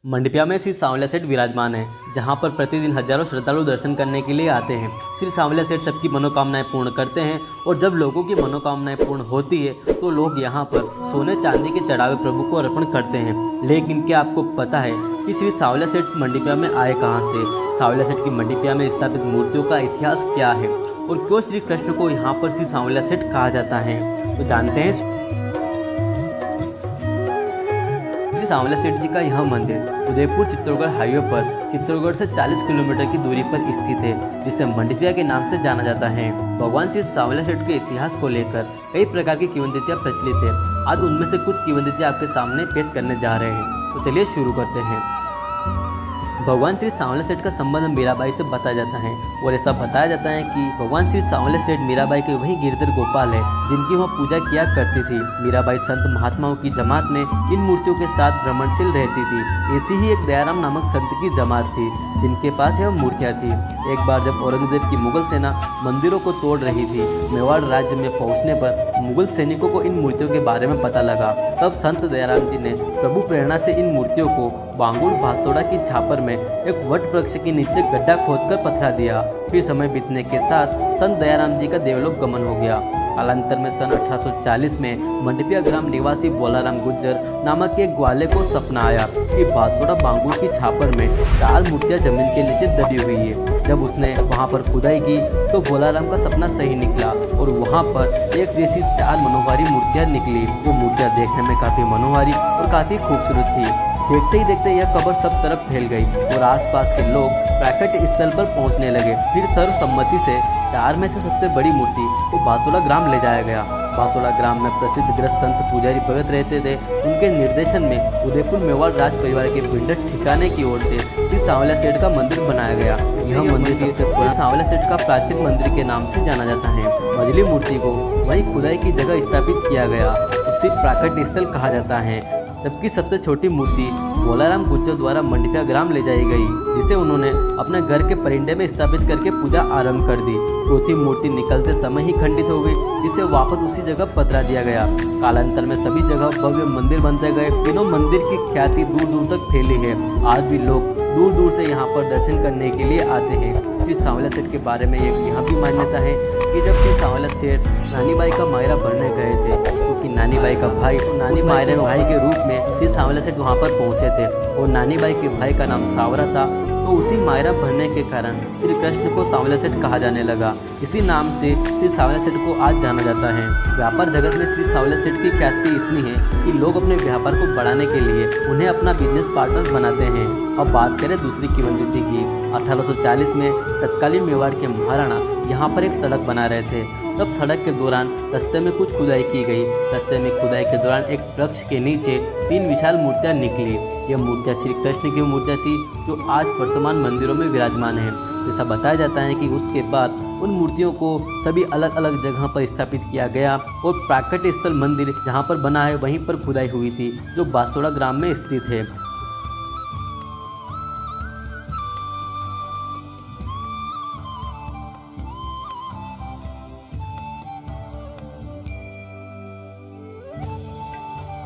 मंडपिया में श्री सांवलिया सेठ विराजमान है, जहां पर प्रतिदिन हजारों श्रद्धालु दर्शन करने के लिए आते हैं। श्री सांवलिया सेठ सबकी मनोकामनाएं पूर्ण करते हैं और जब लोगों की मनोकामनाएं पूर्ण होती है तो लोग यहां पर सोने चांदी के चढ़ावे प्रभु को अर्पण करते हैं। लेकिन क्या आपको पता है कि श्री सांवलिया सेठ मंडपिया में आए कहां से? सांवलिया सेठ की मंडपिया में स्थापित मूर्तियों का इतिहास क्या है और क्यों श्री कृष्ण को यहाँ पर श्री सांवलिया सेठ कहा जाता है, तो जानते हैं। सांवलिया सेठ जी का यह मंदिर उदयपुर चित्तौड़गढ़ हाईवे पर चित्तौड़गढ़ से 40 किलोमीटर की दूरी पर स्थित है, जिसे मंडपिया के नाम से जाना जाता है। भगवान श्री सांवलिया सेठ के इतिहास को लेकर कई प्रकार की किंवदंतियां प्रचलित है। आज उनमें से कुछ किंवदंतियां आपके सामने पेश करने जा रहे हैं, तो चलिए शुरू करते हैं। भगवान श्री सांवलिया सेठ का संबंध मीराबाई से बताया जाता है और ऐसा बताया जाता है कि भगवान श्री सांवलिया सेठ मीराबाई के वही गिरधर गोपाल है जिनकी वह पूजा किया करती थी। मीराबाई संत महात्माओं की जमात में इन मूर्तियों के साथ भ्रमणशील रहती थी। ऐसी ही एक दयाराम नामक संत की जमात थी जिनके पास यह मूर्तियाँ थी। एक बार जब औरंगजेब की मुगल सेना मंदिरों को तोड़ रही थी, मेवाड़ राज्य में पहुँचने पर मुगल सैनिकों को इन मूर्तियों के बारे में पता लगा। तब संत दयाराम जी ने प्रभु प्रेरणा से इन मूर्तियों को बांगुर भातोड़ा की छापर में एक वट वृक्ष के नीचे गड्ढा खोदकर पथरा दिया। फिर समय बीतने के साथ संत दयाराम जी का देवलोक गमन हो गया। कालांतर में सन 1840 में मंडपिया ग्राम निवासी बोलाराम गुज्जर नामक एक ग्वाले को सपना आया कि भातोड़ा बांगुर की छापर में 4 मूर्तियां जमीन के नीचे दबी हुई है। जब उसने वहां पर खुदाई की तो बोलाराम का सपना सही निकला और वहां पर एक जैसी 4 मनोहारी मूर्तियां निकली। जो मूर्तियां देखने में काफी मनोहारी और काफी खूबसूरत थी। देखते ही देखते यह खबर सब तरफ फैल गई और आसपास के लोग प्राकट स्थल पर पहुंचने लगे। फिर सर्वसम्मति से 4 में से सबसे बड़ी मूर्ति को भातोड़ा ग्राम ले जाया गया। भातोड़ा ग्राम में प्रसिद्ध ग्रस्त संत पुजारी भगत रहते थे। उनके निर्देशन में उदयपुर मेवाड़ राज परिवार के पिंडर ठिकाने की ओर से श्री सांवलिया सेठ का मंदिर बनाया गया। यह मंदिर श्री सांवलिया सेठ का प्राचीन मंदिर के नाम से जाना जाता है। मझली मूर्ति को वही खुदाई की जगह स्थापित किया गया, उसे प्राकट स्थल कहा जाता है। जबकि सबसे छोटी मूर्ति बोलाराम गुज्जर द्वारा मंडपिया ग्राम ले जाई गई, जिसे उन्होंने अपने घर के परिंडे में स्थापित करके पूजा आरंभ कर दी। चौथी मूर्ति निकलते समय ही खंडित हो गई, जिसे वापस उसी जगह पथरा दिया गया। कालांतर में सभी जगह भव्य मंदिर बनते गए। तीनों मंदिर की ख्याति दूर दूर तक फैली है। आज भी लोग दूर दूर से यहाँ पर दर्शन करने के लिए आते हैं। श्री सांवलिया सेठ के बारे में एक यहाँ भी मान्यता है कि जब श्री सांवलिया सेठ नानीबाई का मायरा भरने गए थे, क्योंकि नानीबाई का भाई नानी मायरे भाई के रूप में श्री सांवलिया सेठ वहाँ पर पहुँचे थे और नानीबाई के भाई का नाम सावरा था, तो उसी मायरा भरने के कारण श्री कृष्ण को सांवलिया सेठ कहा जाने लगा। इसी नाम से श्री सांवलिया सेठ को आज जाना जाता है। व्यापार जगत में श्री सांवलिया सेठ की ख्याति इतनी है कि लोग अपने व्यापार को बढ़ाने के लिए उन्हें अपना बिजनेस पार्टनर बनाते हैं। अब बात करें दूसरी किंवदंती की। 1840 में तत्कालीन मेवाड़ के महाराणा यहाँ पर एक सड़क बना रहे थे। तब सड़क के दौरान रास्ते में कुछ खुदाई की गई। रास्ते में खुदाई के दौरान एक वृक्ष के नीचे 3 विशाल मूर्तियाँ निकली। यह मूर्तियाँ श्री कृष्ण की मूर्तियाँ थी, जो आज वर्तमान मंदिरों में विराजमान है। ऐसा बताया जाता है कि उसके बाद उन मूर्तियों को सभी अलग अलग जगह पर स्थापित किया गया और प्राकट स्थल मंदिर जहाँ पर बना है वहीं पर खुदाई हुई थी, जो भातोड़ा ग्राम में स्थित है।